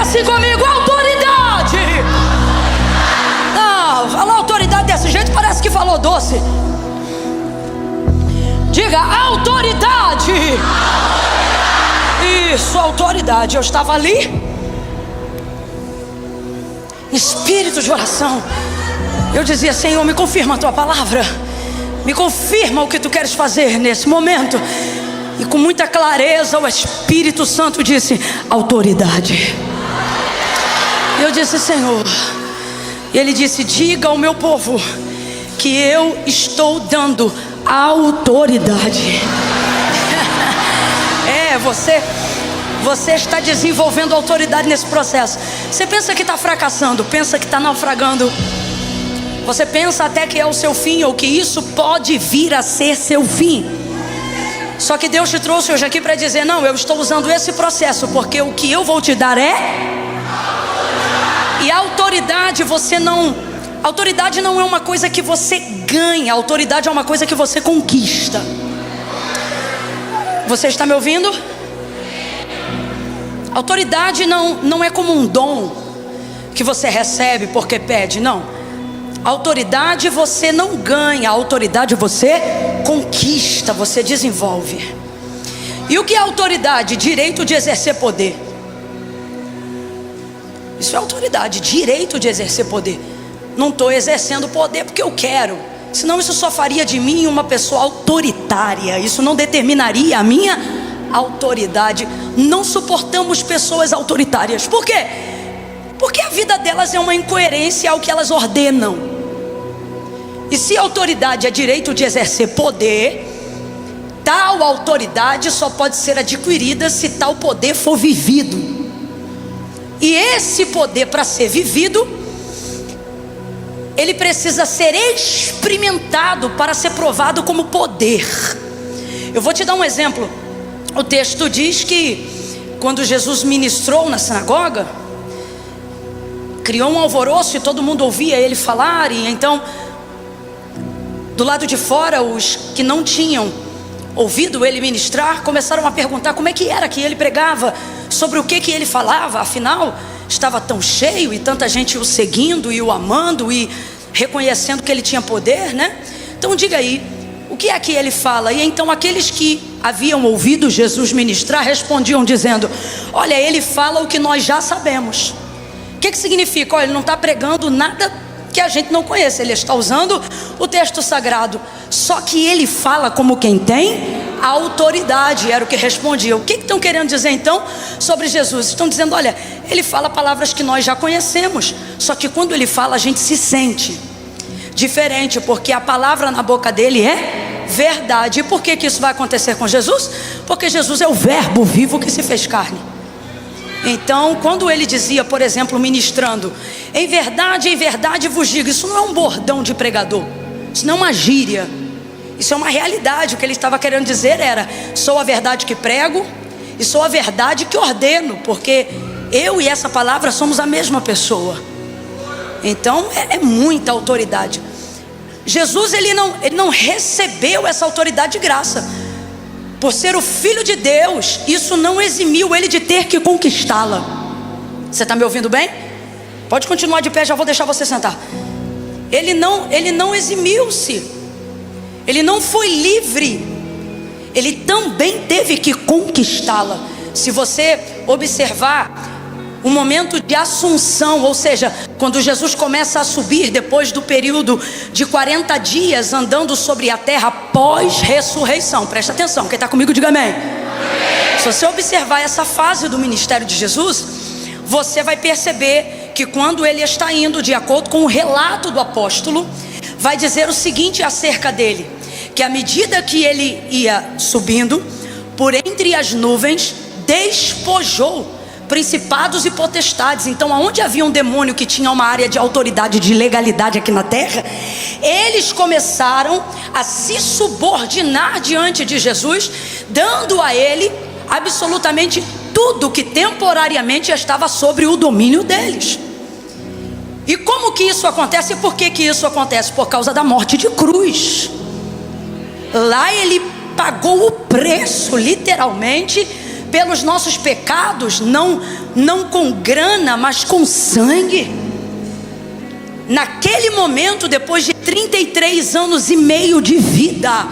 assim comigo: autoridade. Não, falar autoridade desse jeito parece que falou doce. Diga: autoridade. Isso, autoridade. Eu estava ali, espírito de oração. Eu dizia: Senhor, me confirma a tua palavra, me confirma o que tu queres fazer nesse momento. E com muita clareza o Espírito Santo disse: autoridade. Eu disse: Senhor. E ele disse: diga ao meu povo que eu estou dando autoridade. Você está desenvolvendo autoridade nesse processo. Você pensa que está fracassando, pensa que está naufragando. Você pensa até que é o seu fim, ou que isso pode vir a ser seu fim. Só que Deus te trouxe hoje aqui para dizer: não, eu estou usando esse processo, porque o que eu vou te dar é... E a autoridade autoridade não é uma coisa que você ganha, a autoridade é uma coisa que você conquista. Você está me ouvindo? Autoridade não é como um dom que você recebe porque pede, não. Autoridade você não ganha, a autoridade você conquista, você desenvolve. E o que é autoridade? Direito de exercer poder. Isso é autoridade, direito de exercer poder. Não estou exercendo poder porque eu quero, senão isso só faria de mim uma pessoa autoritária. Isso não determinaria a minha autoridade. Não suportamos pessoas autoritárias. Por quê? Porque a vida delas é uma incoerência ao que elas ordenam. E se autoridade é direito de exercer poder, tal autoridade só pode ser adquirida se tal poder for vivido. E esse poder, para ser vivido, ele precisa ser experimentado para ser provado como poder. Eu vou te dar um exemplo. O texto diz que quando Jesus ministrou na sinagoga, criou um alvoroço e todo mundo ouvia ele falar. E então, do lado de fora, os que não tinham ouvido ele ministrar começaram a perguntar como é que era que ele pregava, sobre o que ele falava. Afinal, estava tão cheio e tanta gente o seguindo e o amando e reconhecendo que ele tinha poder, né? Então diga aí, o que é que ele fala? E então aqueles que haviam ouvido Jesus ministrar respondiam dizendo: olha, ele fala o que nós já sabemos. O que significa? Olha, ele não está pregando nada que a gente não conhece, ele está usando o texto sagrado, só que ele fala como quem tem autoridade. Era o que respondia. O que estão querendo dizer então sobre Jesus? Estão dizendo: olha, ele fala palavras que nós já conhecemos, só que quando ele fala a gente se sente diferente, porque a palavra na boca dele é verdade. E por que isso vai acontecer com Jesus? Porque Jesus é o verbo vivo que se fez carne. Então, quando ele dizia, por exemplo, ministrando: em verdade vos digo, isso não é um bordão de pregador, isso não é uma gíria, isso é uma realidade. O que ele estava querendo dizer era: sou a verdade que prego e sou a verdade que ordeno, porque eu e essa palavra somos a mesma pessoa. Então é muita autoridade. Jesus ele não recebeu essa autoridade de graça. Por ser o Filho de Deus, isso não eximiu ele de ter que conquistá-la. Você está me ouvindo bem? Pode continuar de pé, já vou deixar você sentar. Ele não eximiu-se, ele não foi livre, ele também teve que conquistá-la. Se você observar um momento de assunção, ou seja, quando Jesus começa a subir depois do período de 40 dias andando sobre a terra pós-ressurreição. Presta atenção, quem está comigo diga amém. Se você observar essa fase do ministério de Jesus, você vai perceber que quando ele está indo, de acordo com o relato do apóstolo, vai dizer o seguinte acerca dele: que à medida que ele ia subindo por entre as nuvens, despojou principados e potestades. Então, aonde havia um demônio que tinha uma área de autoridade, de legalidade aqui na terra, eles começaram a se subordinar diante de Jesus, dando a ele absolutamente tudo que temporariamente estava sobre o domínio deles. E como que isso acontece? E por que isso acontece? Por causa da morte de cruz. Lá ele pagou o preço, literalmente, pelos nossos pecados, não com grana, mas com sangue. Naquele momento, depois de 33 anos e meio de vida,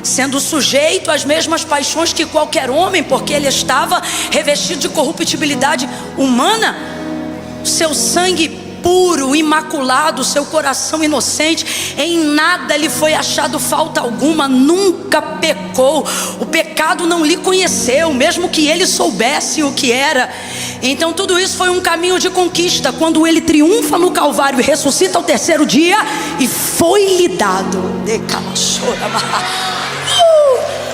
sendo sujeito às mesmas paixões que qualquer homem, porque ele estava revestido de corruptibilidade humana, seu sangue puro, imaculado, seu coração inocente, em nada lhe foi achado falta alguma, nunca pecou, o pecado não lhe conheceu, mesmo que ele soubesse o que era. Então tudo isso foi um caminho de conquista, quando ele triunfa no Calvário e ressuscita ao terceiro dia, e foi-lhe dado.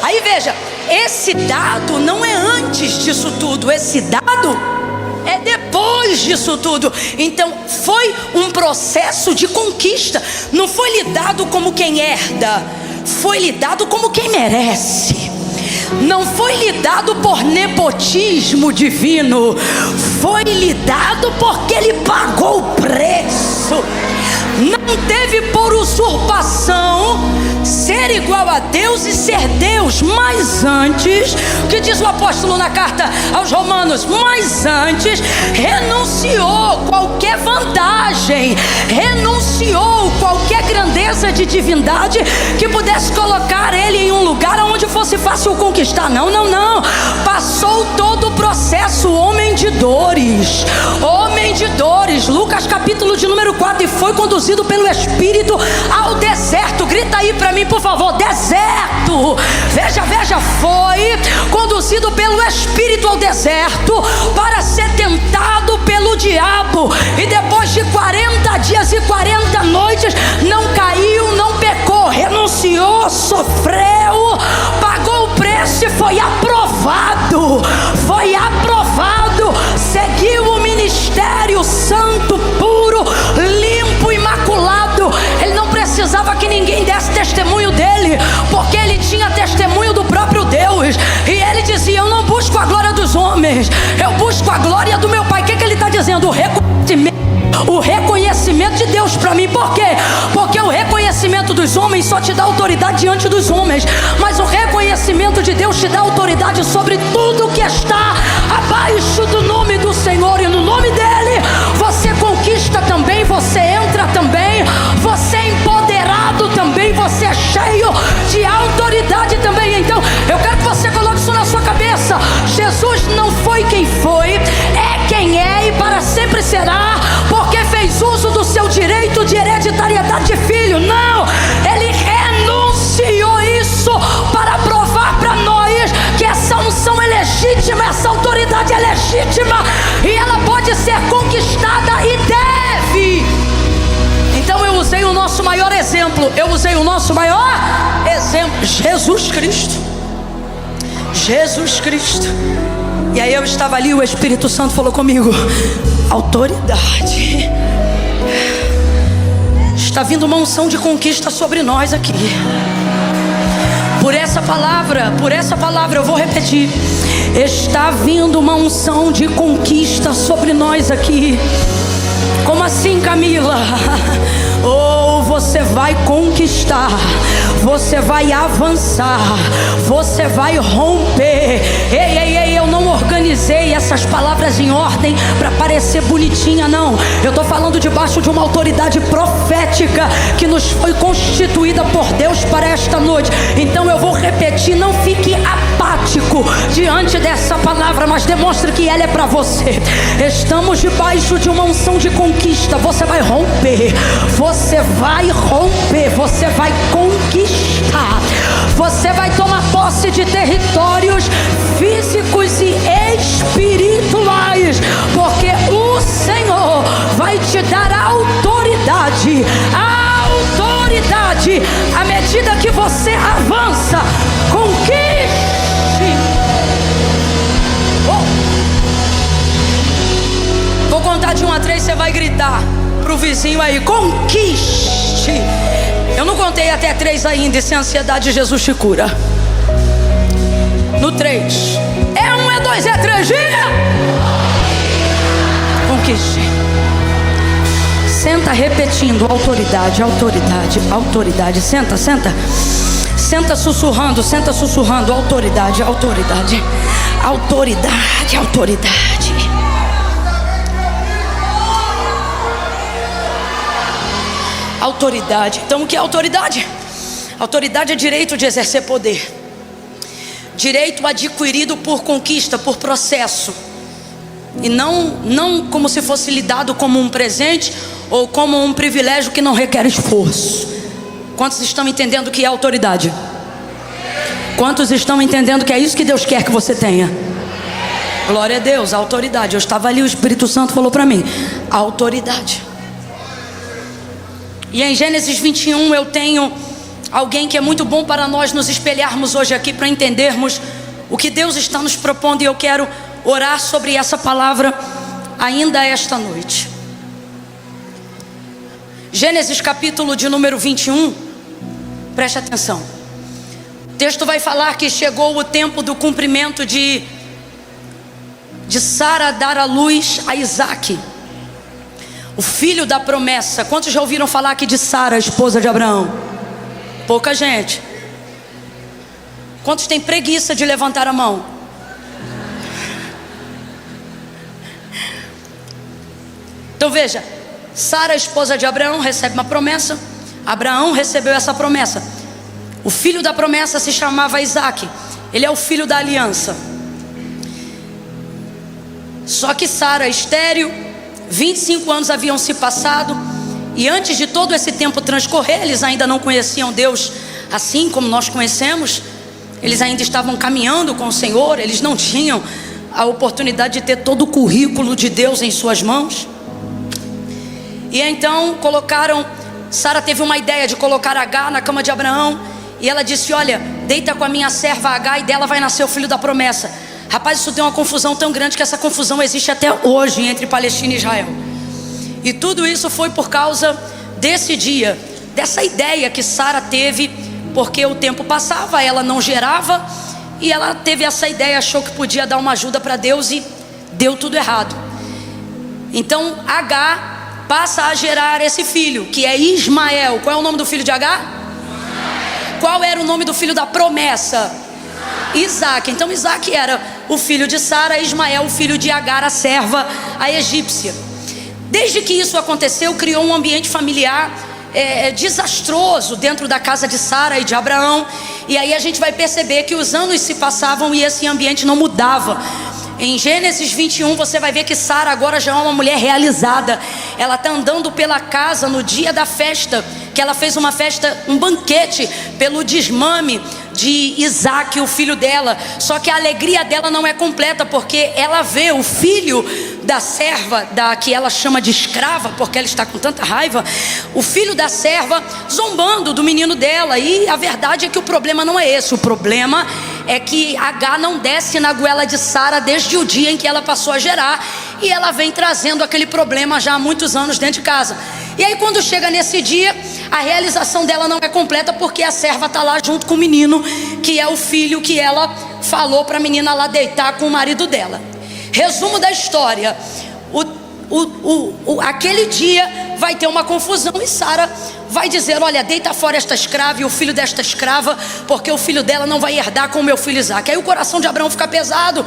Aí veja, esse dado não é antes disso tudo, esse dado é depois disso tudo. Então foi um processo de conquista. Não foi lhe dado como quem herda, foi lhe dado como quem merece. Não foi lhe dado por nepotismo divino, foi lhe dado porque ele pagou o preço. Não teve por usurpação ser igual a Deus e ser Deus, mas antes, o que diz o apóstolo na carta aos Romanos? Mas antes renunciou qualquer vantagem, renunciou qualquer grandeza de divindade que pudesse colocar ele em um lugar onde fosse fácil conquistar. Não, passou todo o processo, homem de dores, Lucas capítulo de número 4, e foi conduzido pelo Espírito ao deserto. Grita aí para mim, por favor, deserto. Veja, foi conduzido pelo Espírito ao deserto para ser tentado pelo diabo, e depois de 40 dias e 40 noites não caiu, não pecou, renunciou, sofreu, pagou o preço e foi aprovado, seguiu o ministério santo, puro, limpo, imaculado. Ele não precisava que ninguém desse testemunho dele, porque ele tinha testemunho do próprio Deus, e ele dizia: eu não busco a glória dos homens, eu busco a glória do meu Pai. O que ele está dizendo? O reconhecimento de Deus para mim. Por quê? Porque o reconhecimento dos homens só te dá autoridade diante dos homens, mas o reconhecimento de Deus te dá autoridade sobre tudo que está abaixo do nome do Senhor, e no nome dele você conquista também, você entra também, você é empoderado também, você é cheio de autoridade também. Então eu quero que você coloque isso na sua cabeça: Jesus não foi quem foi, é quem é e para sempre será, porque fez uso do seu direito de hereditariedade de filho. Não, ele renunciou isso para provar para nós que essa unção é legítima, essa autoridade é legítima, e ela pode ser conquistada e deve. Então eu usei o nosso maior exemplo, Jesus Cristo. E aí eu estava ali, o Espírito Santo falou comigo: autoridade. Está vindo uma unção de conquista sobre nós aqui. Por essa palavra eu vou repetir: está vindo uma unção de conquista sobre nós aqui. Como assim, Camila? Ou você vai conquistar, você vai avançar, você vai romper. Ei, eu não organizei essas palavras em ordem para parecer bonitinha, não. Eu estou falando debaixo de uma autoridade profética que nos foi constituída por Deus para esta noite. Então eu vou repetir, não fique apático diante dessa palavra, mas demonstre que ela é para você. Estamos debaixo de uma unção de conquista. Você vai romper, você vai conquistar, você vai tomar posse de territórios físicos e espirituais, porque o Senhor vai te dar autoridade à medida que você avança. Conquiste. Vou contar de 1 a 3, você vai gritar pro vizinho aí: conquiste. Eu não contei até 3 ainda, e sem ansiedade Jesus te cura. No 3, é 1, é 2, é 3, diga. Conquiste. Senta repetindo: autoridade. Senta. Senta sussurrando, autoridade, autoridade, autoridade, autoridade. Autoridade. Então o que é autoridade? Autoridade é direito de exercer poder, direito adquirido por conquista, por processo, e não como se fosse lhe dado como um presente ou como um privilégio que não requer esforço. Quantos estão entendendo o que é autoridade? Quantos estão entendendo que é isso que Deus quer que você tenha? Glória a Deus, a autoridade. Eu estava ali, o Espírito Santo falou para mim: a autoridade. E em Gênesis 21 eu tenho alguém que é muito bom para nós nos espelharmos hoje aqui, para entendermos o que Deus está nos propondo. E eu quero orar sobre essa palavra ainda esta noite. Gênesis capítulo de número 21, preste atenção. O texto vai falar que chegou o tempo do cumprimento de Sara dar à luz a Isaque, o filho da promessa. Quantos já ouviram falar aqui de Sara, a esposa de Abraão? Pouca gente. Quantos têm preguiça de levantar a mão? Então veja, Sara, esposa de Abraão, recebe uma promessa. Abraão recebeu essa promessa. O filho da promessa se chamava Isaque. Ele é o filho da aliança. Só que Sara, estéril, 25 anos haviam se passado, e antes de todo esse tempo transcorrer, eles ainda não conheciam Deus assim como nós conhecemos. Eles ainda estavam caminhando com o Senhor. Eles não tinham a oportunidade de ter todo o currículo de Deus em suas mãos. E então Sara teve uma ideia de colocar Agar na cama de Abraão. E ela disse: olha, deita com a minha serva Agar, e dela vai nascer o filho da promessa. Rapaz, isso deu uma confusão tão grande que essa confusão existe até hoje entre Palestina e Israel. E tudo isso foi por causa desse dia, dessa ideia que Sara teve, porque o tempo passava, ela não gerava, e ela teve essa ideia, achou que podia dar uma ajuda para Deus, e deu tudo errado. Então Agar passa a gerar esse filho, que é Ismael. Qual é o nome do filho de Agar? Qual era o nome do filho da promessa? Isaque. Então Isaque era o filho de Sara, Ismael o filho de Agar, a serva, a egípcia. Desde que isso aconteceu, criou um ambiente familiar desastroso dentro da casa de Sara e de Abraão. E aí a gente vai perceber que os anos se passavam e esse ambiente não mudava. Em Gênesis 21 você vai ver que Sara agora já é uma mulher realizada. Ela está andando pela casa no dia da festa, que ela fez uma festa, um banquete pelo desmame de Isaque, o filho dela. Só que a alegria dela não é completa, porque ela vê o filho da serva, que ela chama de escrava, porque ela está com tanta raiva, o filho da serva zombando do menino dela. E a verdade é que o problema não é esse. O problema é que Agar não desce na goela de Sara desde o dia em que ela passou a gerar, e ela vem trazendo aquele problema já há muitos anos dentro de casa. E aí quando chega nesse dia, a realização dela não é completa, porque a serva está lá junto com o menino, que é o filho que ela falou para a menina lá deitar com o marido dela. Resumo da história: aquele dia vai ter uma confusão, e Sara vai dizer: olha, deita fora esta escrava e o filho desta escrava, porque o filho dela não vai herdar com o meu filho Isaque. Aí o coração de Abraão fica pesado,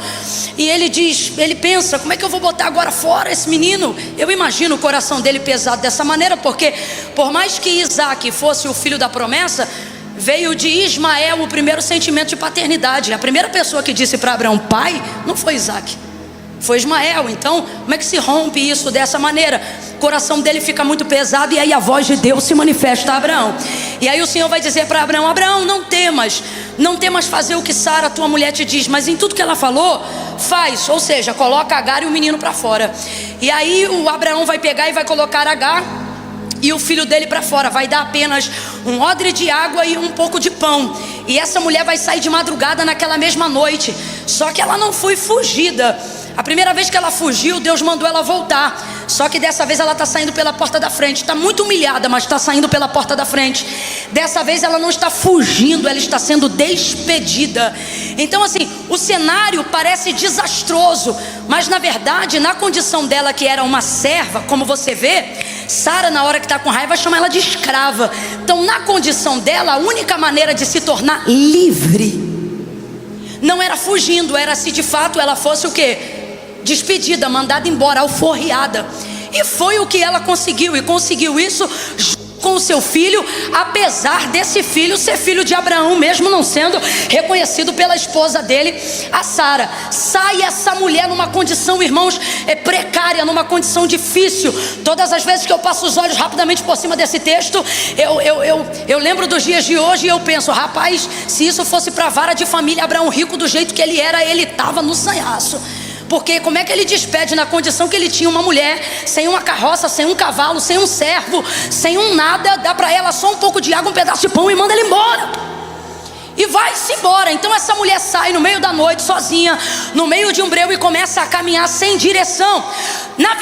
e ele pensa: como é que eu vou botar agora fora esse menino? Eu imagino o coração dele pesado dessa maneira, porque por mais que Isaque fosse o filho da promessa, veio de Ismael o primeiro sentimento de paternidade. A primeira pessoa que disse para Abraão pai não foi Isaque, foi Ismael. Então como é que se rompe isso dessa maneira? O coração dele fica muito pesado, e aí a voz de Deus se manifesta a Abraão. E aí o Senhor vai dizer para Abraão: Abraão, não temas fazer o que Sara, tua mulher, te diz, mas em tudo que ela falou, faz. Ou seja, coloca Agar e o menino para fora. E aí o Abraão vai pegar e vai colocar Agar e o filho dele para fora. Vai dar apenas um odre de água e um pouco de pão. E essa mulher vai sair de madrugada naquela mesma noite. Só que ela não foi fugida. A primeira vez que ela fugiu, Deus mandou ela voltar. Só que dessa vez ela está saindo pela porta da frente. Está muito humilhada, mas está saindo pela porta da frente. Dessa vez ela não está fugindo, ela está sendo despedida. Então assim, o cenário parece desastroso, mas na verdade, na condição dela, que era uma serva, como você vê, Sara, na hora que está com raiva, chama ela de escrava. Então, na condição dela, a única maneira de se tornar livre não era fugindo, era se de fato ela fosse o quê? Despedida, mandada embora, alforriada. E foi o que ela conseguiu, e conseguiu isso com o seu filho, apesar desse filho ser filho de Abraão, mesmo não sendo reconhecido pela esposa dele, a Sara. Sai essa mulher numa condição, irmãos, precária, numa condição difícil. Todas as vezes que eu passo os olhos rapidamente por cima desse texto, eu lembro dos dias de hoje e eu penso, rapaz, se isso fosse para a vara de família, Abraão rico do jeito que ele era, ele estava no sanhaço. Porque como é que ele despede na condição que ele tinha uma mulher, sem uma carroça, sem um cavalo, sem um servo, sem um nada, dá para ela só um pouco de água, um pedaço de pão e manda ele embora. E vai-se embora. Então essa mulher sai no meio da noite, sozinha, no meio de um breu, e começa a caminhar sem direção. Na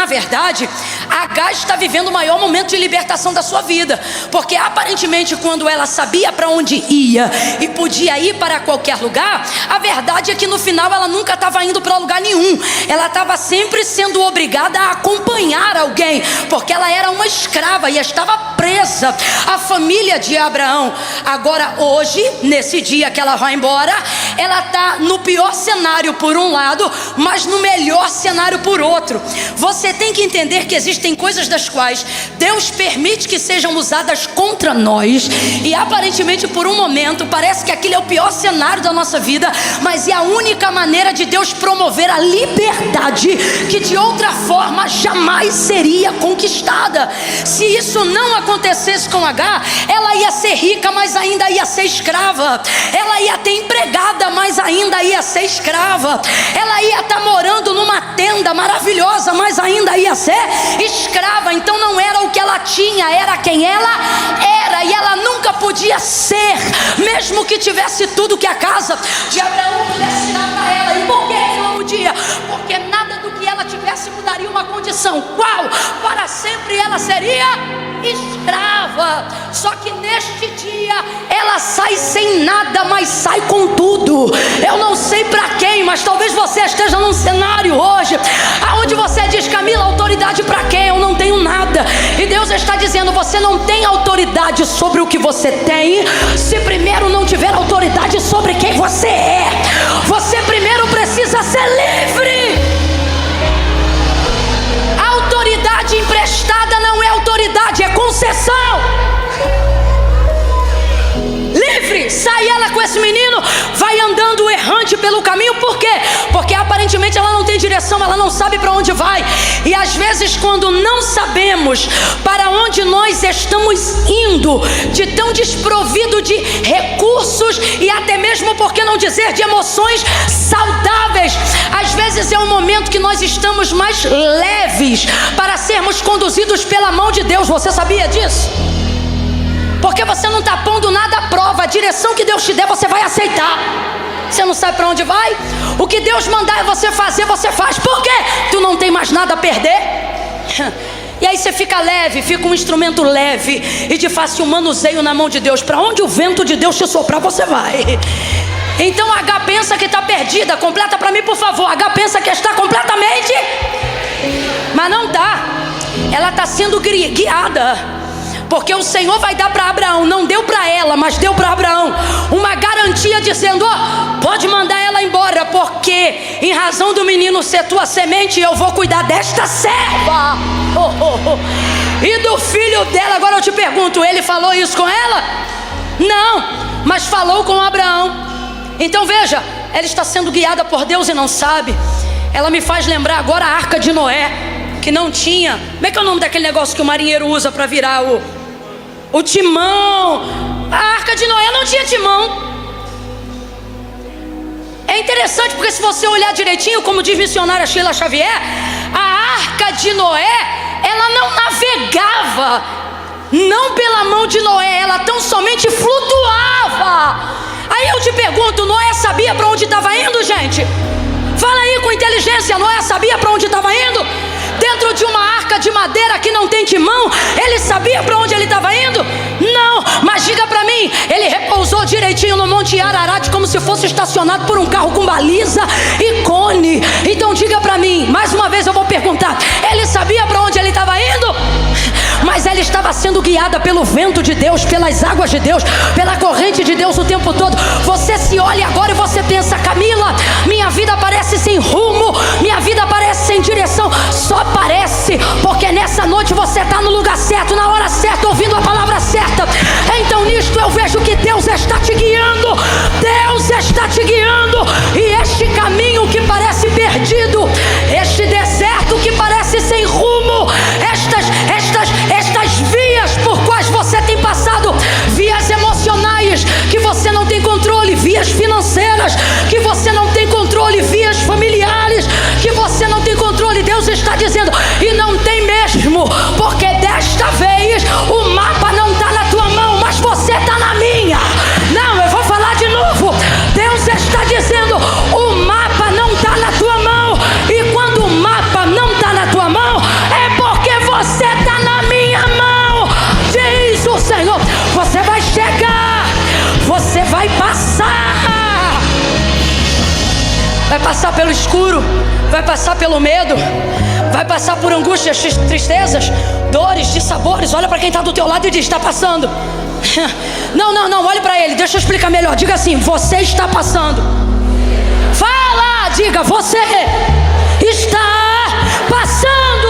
verdade, Agar está vivendo o maior momento de libertação da sua vida, porque aparentemente quando ela sabia para onde ia e podia ir para qualquer lugar, a verdade é que no final ela nunca estava indo para lugar nenhum. Ela estava sempre sendo obrigada a acompanhar alguém, porque ela era uma escrava e estava presa à família de Abraão. Agora hoje, nesse dia que ela vai embora, ela está no pior cenário por um lado, mas no melhor cenário por outro. Você tem que entender que existem coisas das quais Deus permite que sejam usadas contra nós, e aparentemente por um momento parece que aquele é o pior cenário da nossa vida, mas é a única maneira de Deus promover a liberdade que de outra forma jamais seria conquistada. Se isso não acontecesse com Agar, ela ia ser rica, mas ainda ia ser escrava. Ela ia ter empregada, mas ainda ia ser escrava. Ela ia estar morando numa tenda maravilhosa, mas ainda ia ser escrava. Então não era o que ela tinha, era quem ela era. E ela nunca podia ser, mesmo que tivesse tudo que a casa de Abraão pudesse dar para ela. E por que não podia? Porque nada do que ela tivesse mudaria uma condição. Qual? Para sempre ela seria escrava. Só que neste dia ela sai sem nada, mas sai com tudo. Eu não sei para quem, mas talvez você esteja num cenário hoje aonde você diz: Camila, autoridade para quem? Eu não tenho nada. E Deus está dizendo: você não tem autoridade sobre o que você tem, se primeiro não tiver autoridade sobre quem você é. Você primeiro precisa ser livre. Autoridade emprestada não é autoridade, é concessão. Livre, sai ela com esse menino, vai andando errante pelo caminho. Por quê? Porque aparentemente ela não tem direção, ela não sabe para onde vai. E às vezes, quando não sabemos para onde nós estamos indo, de tão desprovido de recursos e até mesmo, por que não dizer, de emoções saudáveis, às vezes é um momento que nós estamos mais leves para sermos conduzidos pela mão de Deus. Você sabia disso? Porque você não está pondo nada à prova. A direção que Deus te der, você vai aceitar. Você não sabe para onde vai? O que Deus mandar você fazer, você faz. Por quê? Tu não tem mais nada a perder. E aí você fica leve, fica um instrumento leve e de fácil manuseio na mão de Deus. Para onde o vento de Deus te soprar, você vai. Então H pensa que está perdida. Completa para mim, por favor. H pensa que está completamente, mas não está. Ela está sendo guiada. Porque o Senhor vai dar para Abraão, não deu para ela, mas deu para Abraão uma garantia dizendo: pode mandar ela embora, porque em razão do menino ser tua semente, eu vou cuidar desta serva e do filho dela. Agora eu te pergunto, ele falou isso com ela? Não, mas falou com Abraão. Então veja, ela está sendo guiada por Deus e não sabe. Ela me faz lembrar agora a Arca de Noé, que não tinha, como é que é o nome daquele negócio que o marinheiro usa para virar o timão? A Arca de Noé não tinha timão. É interessante porque se você olhar direitinho, como diz missionária Sheila Xavier, a Arca de Noé, ela não navegava, não pela mão de Noé, ela tão somente flutuava. Aí eu te pergunto, Noé sabia para onde estava indo, gente? Fala aí com inteligência, Noé sabia para onde estava indo? Dentro de uma arca de madeira que não tem timão, ele sabia para onde ele estava indo? Não, mas diga para mim, ele repousou direitinho no Monte Ararat, como se fosse estacionado por um carro com baliza e cone. Então diga para mim, mais uma vez eu vou perguntar, ele sabia para onde ele estava indo? estava sendo guiada pelo vento de Deus, pelas águas de Deus, pela corrente de Deus o tempo todo. Você se olha agora e você pensa: Camila, minha vida parece sem rumo, minha vida parece sem direção. Só parece, porque nessa noite você está no lugar certo, na hora certa, ouvindo a palavra certa. Então nisto eu vejo que Deus está te guiando. Deus está te guiando. E este caminho que parece perdido, este deserto que parece sem rumo, estas vias por quais você tem passado, vias emocionais que você não tem controle, vias financeiras que você não tem controle, vias familiares que você não tem controle. Deus está dizendo: e não tem mesmo, porque desta vez o mapa não está na tua mão, mas você está na minha. Não, eu vou falar de novo. Deus está dizendo: o mapa não está na tua mão, e quando o mapa não está na tua mão, é porque você está na minha mão, diz o Senhor. Você vai chegar, você vai passar. Vai passar pelo escuro, vai passar pelo medo, vai passar por angústias, tristezas, dores, dissabores. Olha para quem está do teu lado e diz: está passando. Não, olhe para ele, deixa eu explicar melhor. Diga assim: você está passando. Fala, diga: você está passando.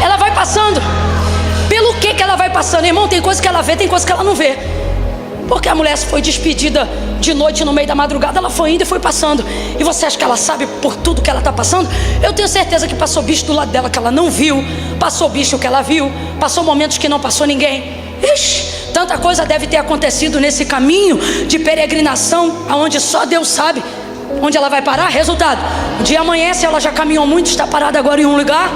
Ela vai passando. Pelo que ela vai passando? Irmão, tem coisa que ela vê, tem coisa que ela não vê. Porque a mulher foi despedida de noite no meio da madrugada, ela foi indo e foi passando. E você acha que ela sabe por tudo que ela está passando? Eu tenho certeza que passou bicho do lado dela que ela não viu, passou bicho que ela viu, passou momentos que não passou ninguém. Ixi, tanta coisa deve ter acontecido nesse caminho de peregrinação, aonde só Deus sabe onde ela vai parar. Resultado: o dia amanhece, ela já caminhou muito, está parada agora em um lugar.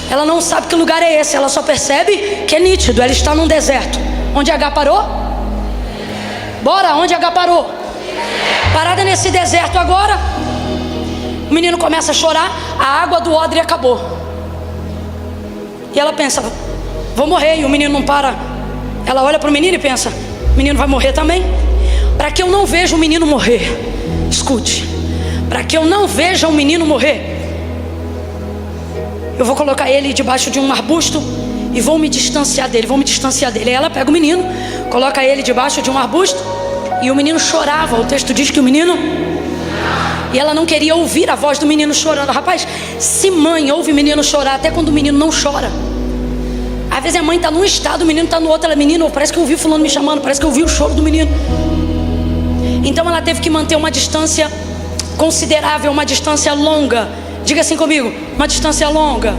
Ela não sabe que lugar é esse, ela só percebe que é nítido, ela está num deserto. Onde H parou? Bora, onde H parou? Parada nesse deserto agora. O menino começa a chorar, a água do odre acabou. E ela pensa: vou morrer. E o menino não para. Ela olha para o menino e pensa: o menino vai morrer também. Para que eu não veja o menino morrer, escute, para que eu não veja o menino morrer, eu vou colocar ele debaixo de um arbusto e vou me distanciar dele, Aí ela pega o menino, coloca ele debaixo de um arbusto, e o menino chorava. O texto diz que o menino... E ela não queria ouvir a voz do menino chorando. Rapaz, se mãe ouve o menino chorar, até quando o menino não chora. Às vezes a mãe está num estado, o menino está no outro. Ela: menino, parece que eu ouvi fulano me chamando, parece que eu ouvi o choro do menino. Então ela teve que manter uma distância considerável, uma distância longa. Diga assim comigo: uma distância longa.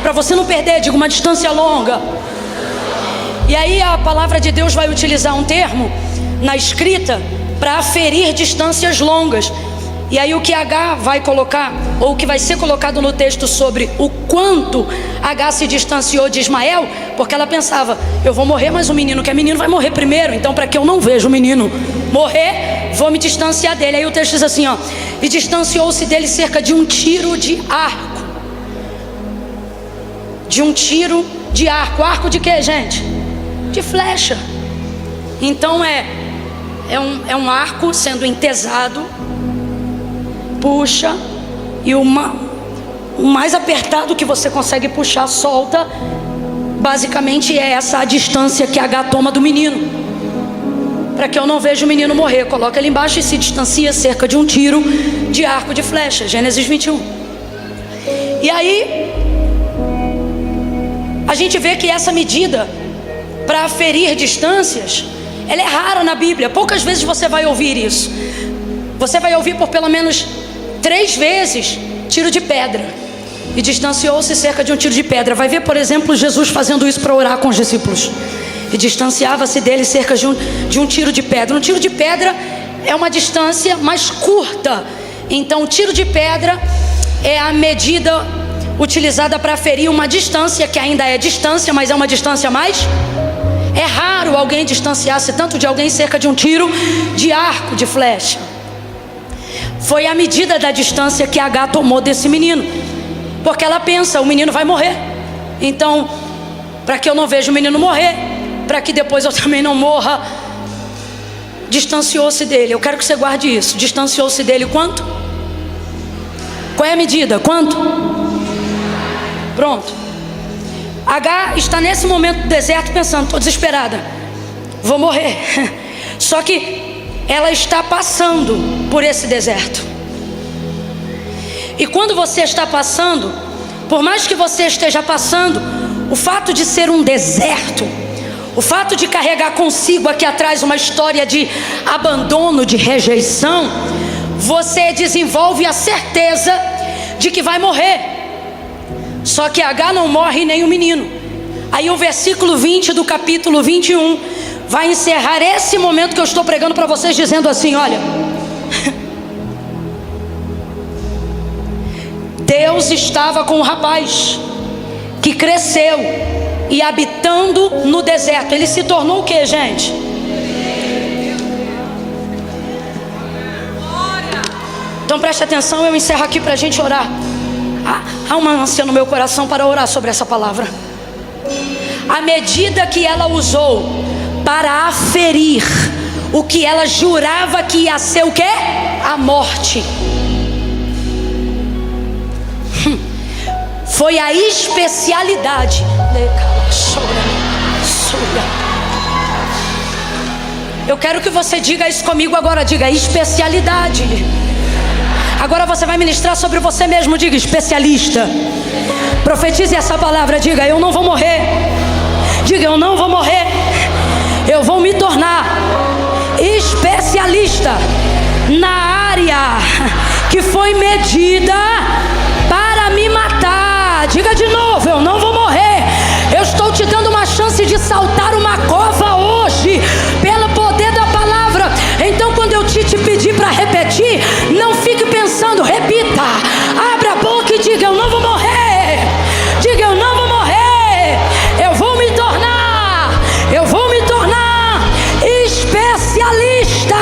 Para você não perder, diga: uma distância longa. E aí a palavra de Deus vai utilizar um termo na escrita para aferir distâncias longas. E aí o que H vai colocar, ou o que vai ser colocado no texto sobre o quanto H se distanciou de Ismael, porque ela pensava: eu vou morrer, mas o menino, que é menino, vai morrer primeiro. Então, para que eu não veja o menino morrer, vou me distanciar dele. Aí o texto diz assim, e distanciou-se dele cerca de um tiro de arco. De um tiro de arco. Arco de quê, gente? De flecha. Então é um arco sendo entesado. Puxa, e o mais apertado que você consegue puxar, solta. Basicamente é essa a distância que H toma do menino. Para que eu não veja o menino morrer, coloca ele embaixo e se distancia cerca de um tiro de arco de flecha. Gênesis 21. E aí a gente vê que essa medida para aferir distâncias, ela é rara na Bíblia. Poucas vezes você vai ouvir isso. Você vai ouvir por pelo menos 3 vezes tiro de pedra. E distanciou-se cerca de um tiro de pedra. Vai ver, por exemplo, Jesus fazendo isso para orar com os discípulos. E distanciava-se dele cerca de um tiro de pedra. Um tiro de pedra é uma distância mais curta. Então, o tiro de pedra é a medida utilizada para aferir uma distância que ainda é distância, mas é uma distância mais... É raro alguém distanciar-se tanto de alguém cerca de um tiro de arco, de flecha. Foi a medida da distância que H tomou desse menino. Porque ela pensa: o menino vai morrer. Então, para que eu não veja o menino morrer, para que depois eu também não morra, distanciou-se dele. Eu quero que você guarde isso. Distanciou-se dele quanto? Qual é a medida? Quanto? Pronto. Agar está nesse momento do deserto pensando: estou desesperada, vou morrer. Só que ela está passando por esse deserto. E quando você está passando, por mais que você esteja passando, o fato de ser um deserto, o fato de carregar consigo aqui atrás uma história de abandono, de rejeição, você desenvolve a certeza de que vai morrer. Só que Agar não morre nem o menino. Aí o versículo 20 do capítulo 21 vai encerrar esse momento que eu estou pregando para vocês, dizendo assim: olha, Deus estava com o rapaz que cresceu e habitando no deserto. Ele se tornou o que, gente? Então preste atenção, eu encerro aqui para a gente orar. Há uma ânsia no meu coração para orar sobre essa palavra. À medida que ela usou para aferir o que ela jurava que ia ser o quê? A morte. Foi a especialidade. Eu quero que você diga isso comigo agora. Diga: especialidade. Agora você vai ministrar sobre você mesmo. Diga: especialista. Profetize essa palavra. Diga: eu não vou morrer. Diga: eu não vou morrer. Eu vou me tornar especialista na área que foi medida para me matar. Diga de novo: eu não vou morrer. Eu estou te dando uma chance de saltar uma cova hoje, pelo poder da palavra. Então quando eu te pedir para repetir, não fique pensando, repita. Abra a boca e diga: eu não vou morrer. Diga: eu não vou morrer. Eu vou me tornar especialista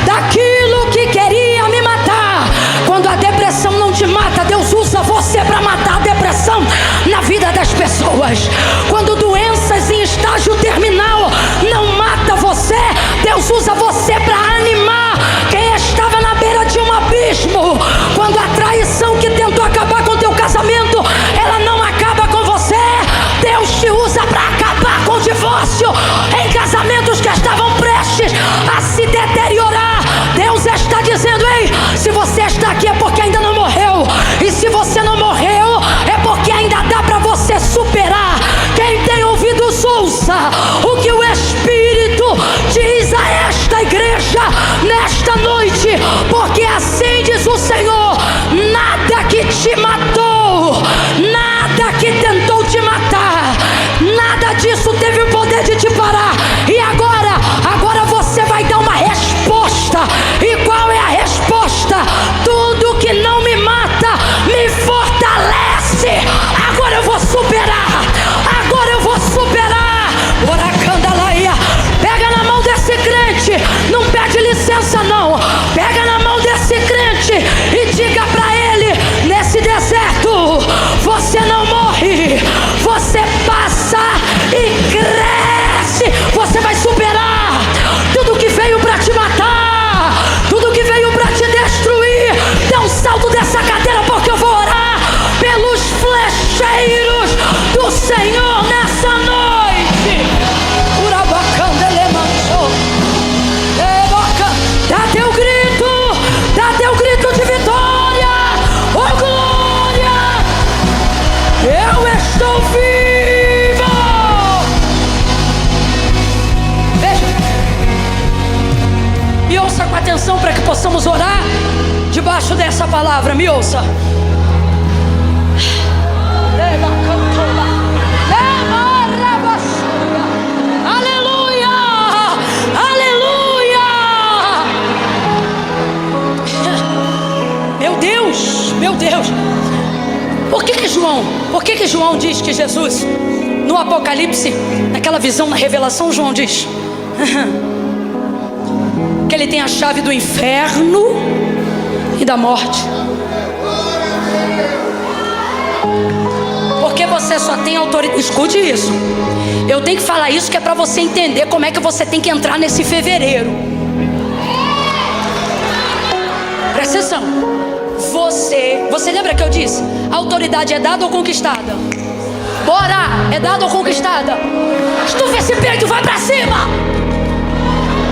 daquilo que queria me matar. Quando a depressão não te mata, Deus usa você para matar a depressão na vida das pessoas. Quando doenças em estágio terminal não mata você, Deus usa você para animar quem estava na beira de um abismo. Quando a traição que tentou acabar com o teu casamento, ela não acaba com você, Deus te usa para acabar com o divórcio em casamentos que estavam prestes a se deteriorar. Deus está dizendo: ei, se você está aqui é porque ainda não morreu. E se você não morreu, é porque ainda dá para você superar. Quem tem ouvidos, ouça o que o Espírito diz a esta igreja nesta noite. Porque assim diz o Senhor: nada que te matou, nada que tentou te matar, nada disso teve o poder de te parar. E agora você vai dar uma resposta. E qual é a resposta? Tudo que não me mata me fortalece. Agora eu vou superar. Agora eu vou superar. Oracandalaia. Pega na mão desse crente. Não pede licença não. Pega na mão desse crente e diga pra ele: nesse deserto você não morre, você passa e cresce. Você vai superar tudo que veio pra te matar, tudo que veio pra te destruir. Dá um salto dessa cadeira, porque eu vou orar pelos flecheiros do Senhor nessa noite. Dá teu grito de vitória. Oh glória, eu estou vivo. Veja, me ouça com atenção para que possamos orar debaixo dessa palavra. Me ouça. Aleluia, aleluia. Meu Deus. Por que João diz que Jesus, no Apocalipse, naquela visão, na revelação, João diz que ele tem a chave do inferno e da morte? Porque você só tem autoridade. Escute isso. Eu tenho que falar isso que é para você entender como é que você tem que entrar nesse fevereiro. Presta atenção. Você lembra que eu disse? A autoridade é dada ou conquistada? Bora! É dada ou conquistada? Estufa esse peito, vai pra cima!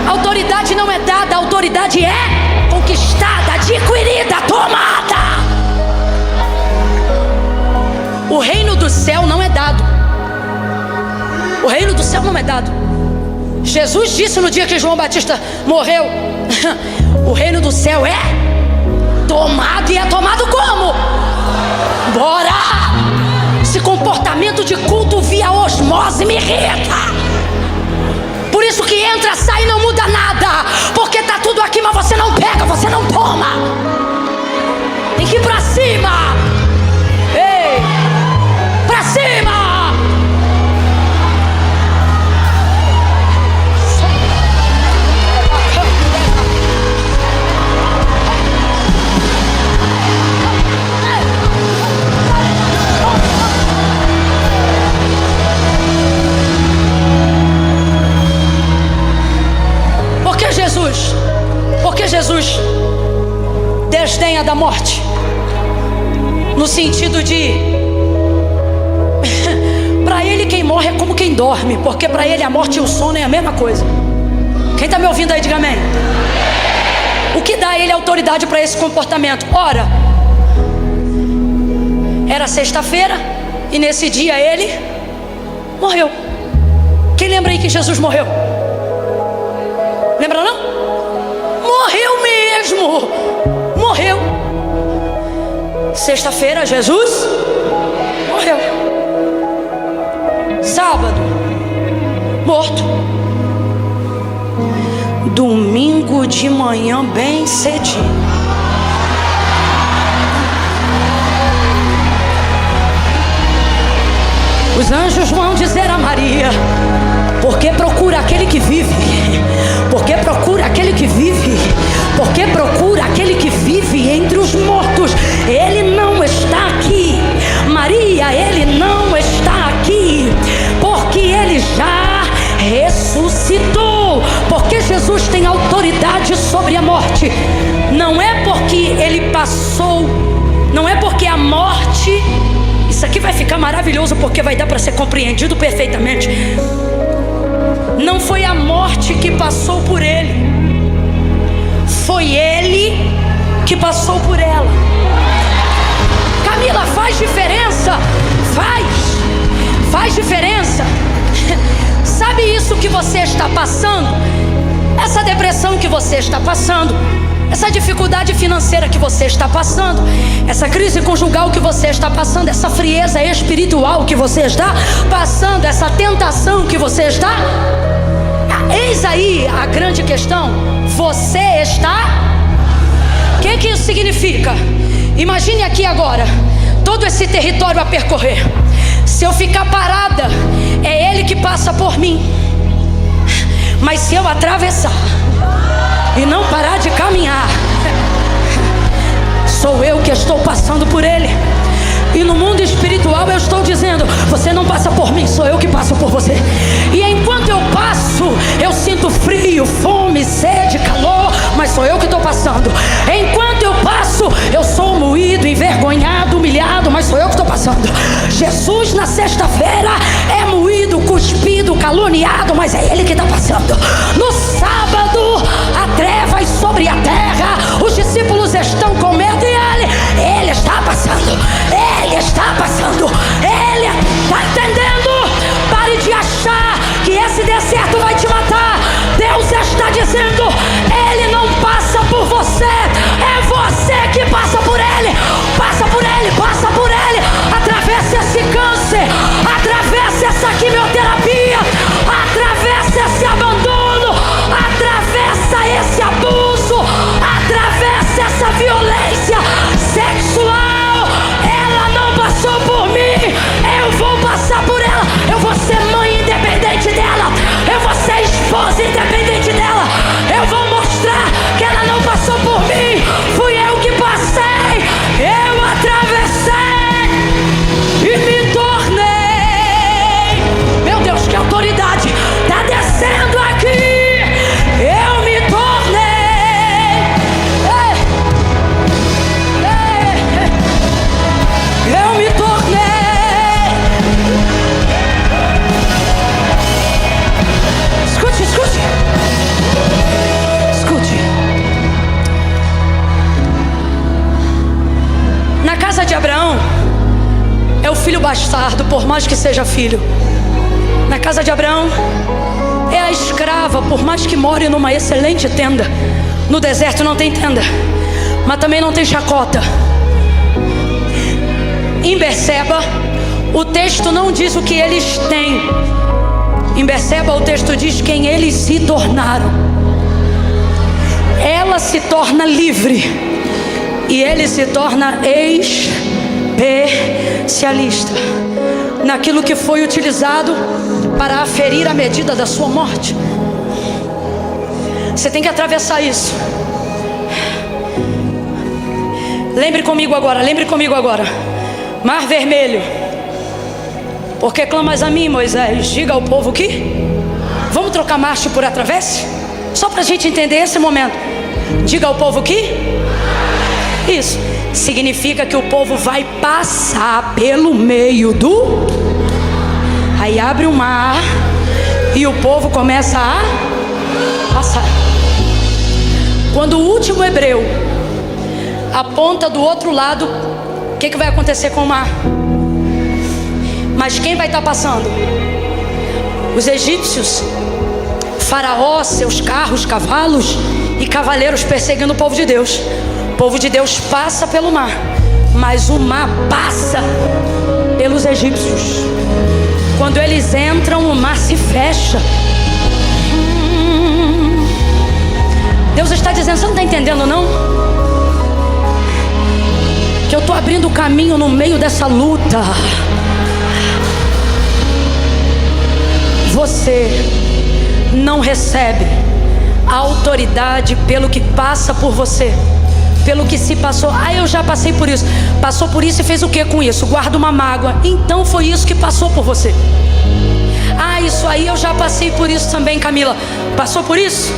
Autoridade não é dada, autoridade é conquistada, adquirida, tomada. O reino do céu não é dado. O reino do céu não é dado. Jesus disse no dia que João Batista morreu: o reino do céu é tomado. E é tomado como? Bora! Esse comportamento de culto via osmose me irrita. Por isso que entra, sai e não muda nada. Porque tá tudo aqui, mas você não pega, você não toma. Tem que ir pra cima. Ei, pra cima. Porque Jesus desdenha da morte, no sentido de para ele quem morre é como quem dorme, porque para ele a morte e o sono é a mesma coisa. Quem está me ouvindo aí, diga amém. O que dá a ele autoridade para esse comportamento? Ora, era sexta-feira e nesse dia ele morreu. Quem lembra aí que Jesus morreu? Lembra não? Morreu mesmo. Morreu. Sexta-feira Jesus morreu. Sábado, morto. Domingo de manhã bem cedinho, os anjos vão dizer a Maria: porque procura aquele que vive, porque procura aquele que vive, porque procura aquele que vive entre os mortos. Ele não está aqui, Maria, ele não está aqui, porque ele já ressuscitou. Porque Jesus tem autoridade sobre a morte. Não é porque ele passou, não é porque a morte, isso aqui vai ficar maravilhoso porque vai dar para ser compreendido perfeitamente. Não foi a morte que passou por ele, foi ele que passou por ela. Camila, faz diferença? Faz diferença. Sabe isso que você está passando? Essa depressão que você está passando, essa dificuldade financeira que você está passando, essa crise conjugal que você está passando, essa frieza espiritual que você está passando, essa tentação que você está... Eis aí a grande questão. Você está... O que isso significa? Imagine aqui agora todo esse território a percorrer. Se eu ficar parada, é Ele que passa por mim. Mas se eu atravessar e não parar de caminhar, sou eu que estou passando por Ele. E no mundo espiritual eu estou dizendo: você não passa por mim, sou eu que passo por você. E enquanto eu passo, eu sinto frio, fome, sede, calor, mas sou eu que estou passando. Enquanto eu passo, eu sou moído, envergonhado, humilhado, mas sou eu que estou passando. Jesus na sexta-feira é moído, cuspido, caluniado, mas é Ele que está passando. No sábado, há trevas sobre a terra, os discípulos estão com medo e Ele está passando. Ele está passando. Ele está entendendo? Pare de achar que esse deserto vai te matar. Deus está dizendo: Ele não passa por você, é você que passa por Ele. Passa por Ele, passa por Ele. Atravesse esse câncer, atravesse essa quimioterapia, atravesse esse abandono, atravesse filho bastardo, por mais que seja filho. Na casa de Abraão, é a escrava, por mais que more numa excelente tenda. No deserto não tem tenda, mas também não tem chacota. Em Berseba, o texto não diz o que eles têm. Em Berseba, o texto diz quem eles se tornaram. Ela se torna livre e ele se torna especialista naquilo que foi utilizado para aferir a medida da sua morte. Você tem que atravessar isso. Lembre comigo agora. Mar Vermelho. Porque clamas a mim, Moisés? Diga ao povo que vamos trocar marcha por atravesse? Só para a gente entender esse momento. Diga ao povo que isso significa que o povo vai passar pelo meio do. Aí abre o mar e o povo começa a passar. Quando o último hebreu aponta do outro lado, o que vai acontecer com o mar? Mas quem vai estar passando? Os egípcios, Faraó, seus carros, cavalos e cavaleiros perseguindo o povo de Deus. O povo de Deus passa pelo mar, mas o mar passa pelos egípcios. Quando eles entram, o mar se fecha. Deus está dizendo, você não está entendendo não? Que eu estou abrindo o caminho no meio dessa luta. Você não recebe a autoridade pelo que passa por você, pelo que se passou. Eu já passei por isso. Passou por isso e fez o que com isso? Guarda uma mágoa. Então foi isso que passou por você. Isso aí eu já passei por isso também, Camila. Passou por isso?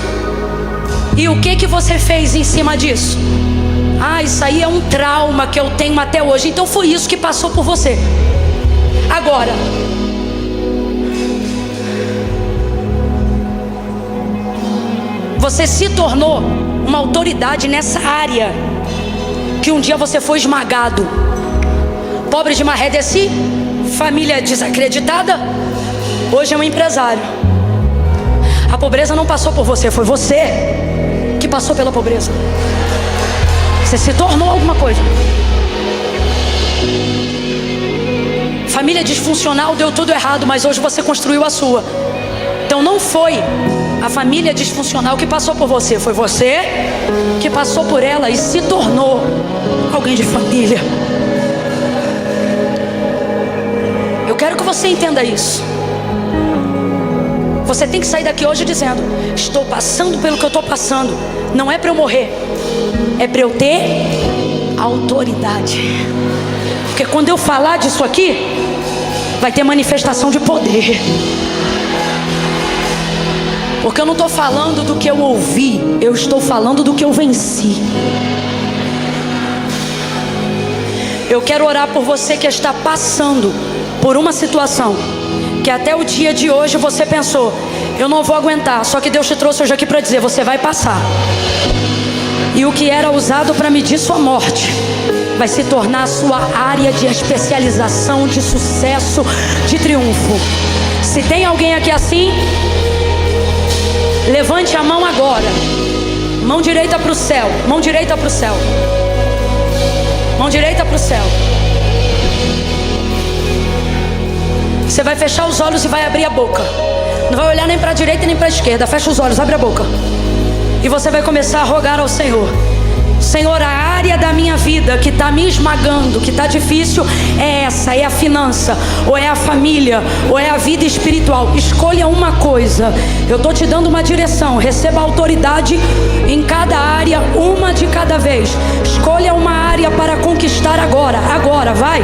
E o que você fez em cima disso? Isso aí é um trauma que eu tenho até hoje. Então foi isso que passou por você. Agora, você se tornou uma autoridade nessa área que um dia você foi esmagado. Pobre de maré desci, família desacreditada, hoje é um empresário. A pobreza não passou por você, foi você que passou pela pobreza. Você se tornou alguma coisa. Família disfuncional, deu tudo errado, mas hoje você construiu a sua. Então não foi a família disfuncional que passou por você, foi você que passou por ela e se tornou alguém de família. Eu quero que você entenda isso. Você tem que sair daqui hoje dizendo: estou passando pelo que eu estou passando, não é para eu morrer, é para eu ter autoridade. Porque quando eu falar disso aqui, vai ter manifestação de poder. Porque eu não estou falando do que eu ouvi, eu estou falando do que eu venci. Eu quero orar por você que está passando por uma situação que até o dia de hoje você pensou: eu não vou aguentar. Só que Deus te trouxe hoje aqui para dizer: você vai passar. E o que era usado para medir sua morte vai se tornar a sua área de especialização, de sucesso, de triunfo. Se tem alguém aqui assim, levante a mão agora. Mão direita para o céu. Mão direita para o céu. Mão direita para o céu. Você vai fechar os olhos e vai abrir a boca. Não vai olhar nem para a direita nem para a esquerda. Fecha os olhos, abre a boca. E você vai começar a rogar ao Senhor: Senhor, a área da minha vida que está me esmagando, que está difícil, é essa, é a finança, ou é a família, ou é a vida espiritual. Escolha uma coisa. Eu estou te dando uma direção. Receba autoridade em cada área, uma de cada vez. Escolha uma área para conquistar agora. Agora, vai.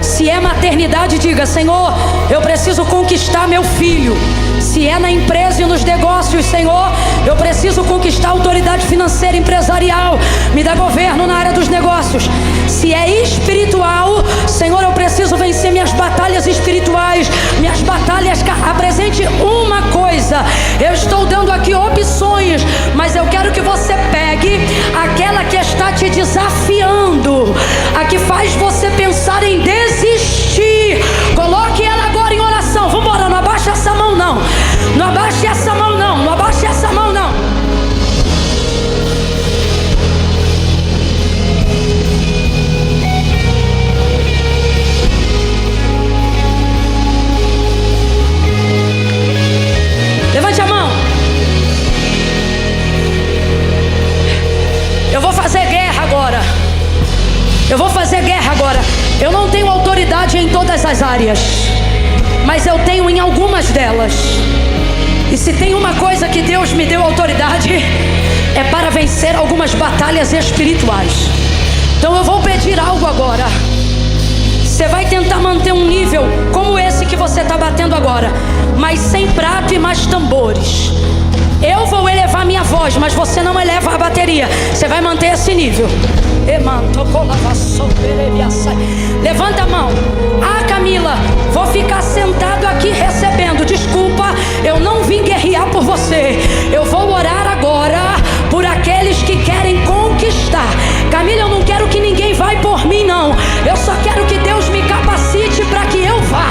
Se é maternidade, diga: Senhor, eu preciso conquistar meu filho. Se é na empresa e nos negócios, Senhor, eu preciso conquistar autoridade financeira, empresarial. Me dá governo na área dos negócios. Se é espiritual, Senhor, eu preciso vencer minhas batalhas espirituais, minhas batalhas. Apresente uma coisa. Eu estou dando aqui opções, mas eu quero que você pegue aquela que está te desafiando, a que faz você pensar em desistir. as áreas, mas eu tenho em algumas delas. E se tem uma coisa que Deus me deu autoridade, é para vencer algumas batalhas espirituais. Então eu vou pedir algo agora. Você vai tentar manter um nível como esse que você está batendo agora, mas sem prato e mais tambores. Eu vou elevar minha voz, mas você não eleva a bateria. Você vai manter esse nível. Levanta a mão. Ah, Camila, vou ficar sentado aqui recebendo. Desculpa, eu não vim guerrear por você. Eu vou orar agora por aqueles que querem conquistar. Camila, eu não quero que ninguém vá por mim, não. Eu só quero que Deus me capacite para que eu vá.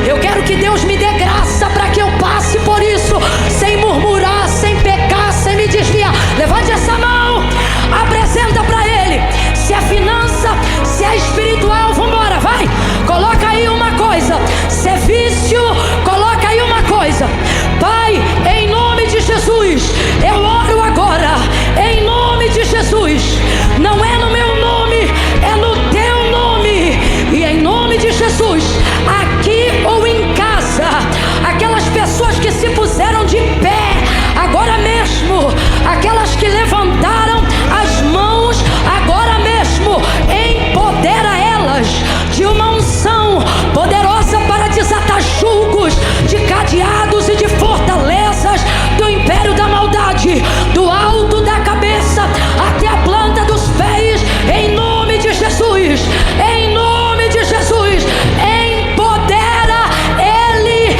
Eu quero que Deus me dê graça para que eu passe por isso, sem murmurar, sem pecar, sem me desviar. Levante essa mão, apresenta para Ele. Se é finança, se é espiritual, vambora, vai. Coloca aí uma coisa. Se é vício, coloca aí uma coisa. Pai, em nome de Jesus, eu oro agora, em nome de Jesus. Não é no meu nome, é no teu nome. E em nome de Jesus, aqui ou em casa, aquelas pessoas que se puseram de pé agora mesmo, aquelas que levantaram as mãos agora mesmo, empodera elas de uma unção poderosa para desatar julgos de cadeados e de fortalezas do império da maldade, do alto da cabeça até a planta dos pés, em nome de Jesus, em nome de Jesus. Empodera ele,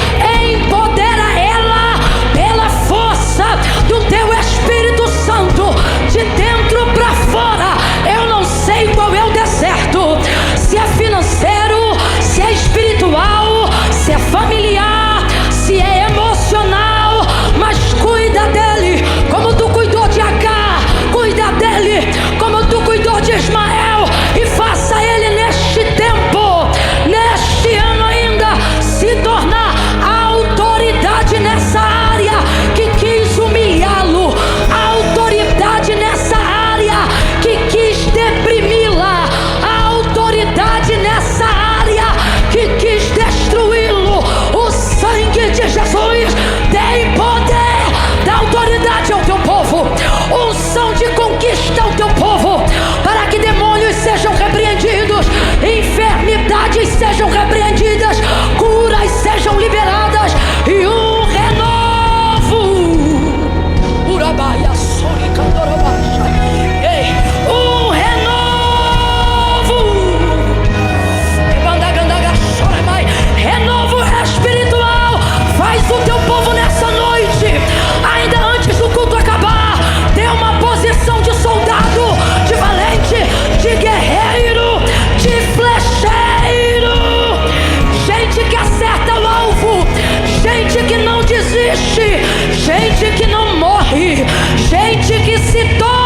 empodera ela, pela força do teu Espírito Santo, de dentro para fora. Eu não sei qual é o deserto, se é financeiro, se é espiritual, se é familiar, se é emocional, mas cuida dele como tu cuidou de Agar, cuida dele como tu cuidou de Ismael, e faça ele neste tempo, neste ano ainda, se tornar a autoridade nessa área que quis humilhá-lo, a autoridade nessa área que quis deprimi-la, a autoridade nessa área que quis destruí-lo. O sangue de Jesus tem poder, dá autoridade ao teu povo, unção de conquista ao teu povo, para que demônios sejam repreendidos, enfermidades sejam repreendidas, curas sejam liberadas, e um renovo. Urabaia, sorica, dorabaixa. Ei, um renovo. Renovo espiritual. Faz o teu povo nessa noite, ainda antes do culto acabar, ter uma posição de soldado, de valente, de guerreiro, de flecheiro. Gente que acerta o alvo, gente que não desiste, gente que não morre, gente que se torna